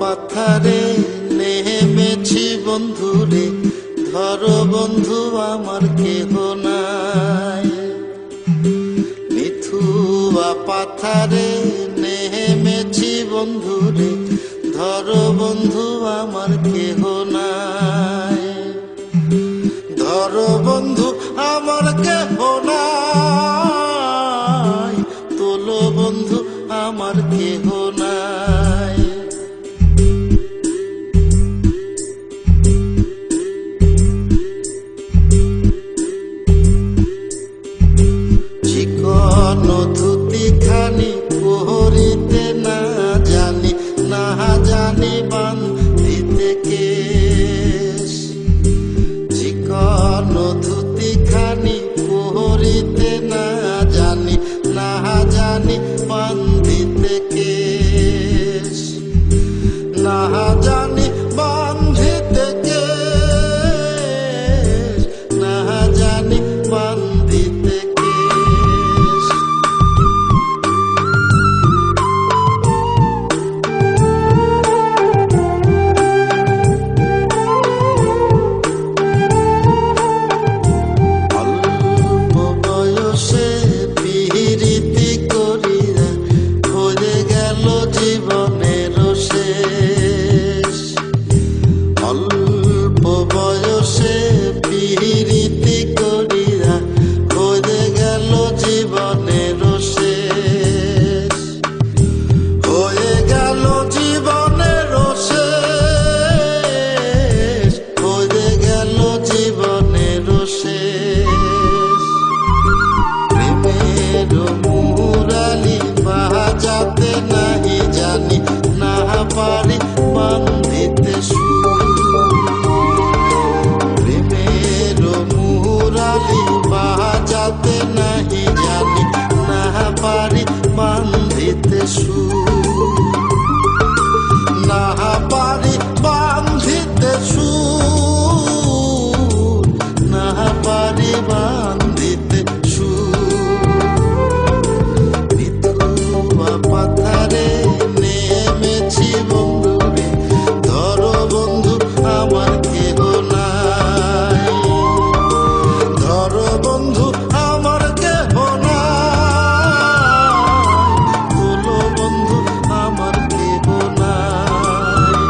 পাথারে নেমেছি বন্ধুরে, ধরো বন্ধু আমার কেহ নাই। নিথুয়া পাথারে নেমেছি বন্ধুরে, ধরো বন্ধু আমার কেহ নাই। ধরো বন্ধু আমার কেহ নাই, তোলো বন্ধু আমার কেহ নাই। চিকন ধুতি খানি পহরিতে না জানি, না জানি বান্ধিতে কেশ। চিকন ধুতি খানি পহরিতে না জানি, না জানি বান্ধিতে কেশ। না জানি বান্ধিতে কেশ, না জানি বান্ধিতে কেশ। অল্প বয়সে পিরিতি করিয়া হয়ে গেল জীবনের শেষ। অল্প বয়সে পিরিতি করিয়া হয়ে গেল জীবনের শেষ। হয়ে গেল জীবনের শেষ, হয়ে গেল জীবনের শেষ। প্রেমের মুরালি বাজাতে নাহি জানি, না পারি বান্ধিতে সুর। প্রেমের মুরালি বাজাতে নাহি জানি, না পারি বান্ধিতে সুর। না পারি বান্ধিতে সুর, না পারি বান্ধিতে সুর। নিথুয়া পাথারে নেমেছি বন্ধুরে, ধরো বন্ধু আমার কেহ নাই। ধরো বন্ধু আমার কেহ নাই, তোলো বন্ধু আমার কেহ নাই।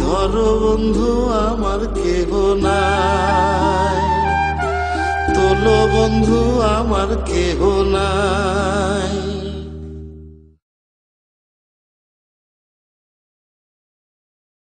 ধরো বন্ধু আমার কেহ নাই, তোলো বন্ধু আমার কেহ নাই।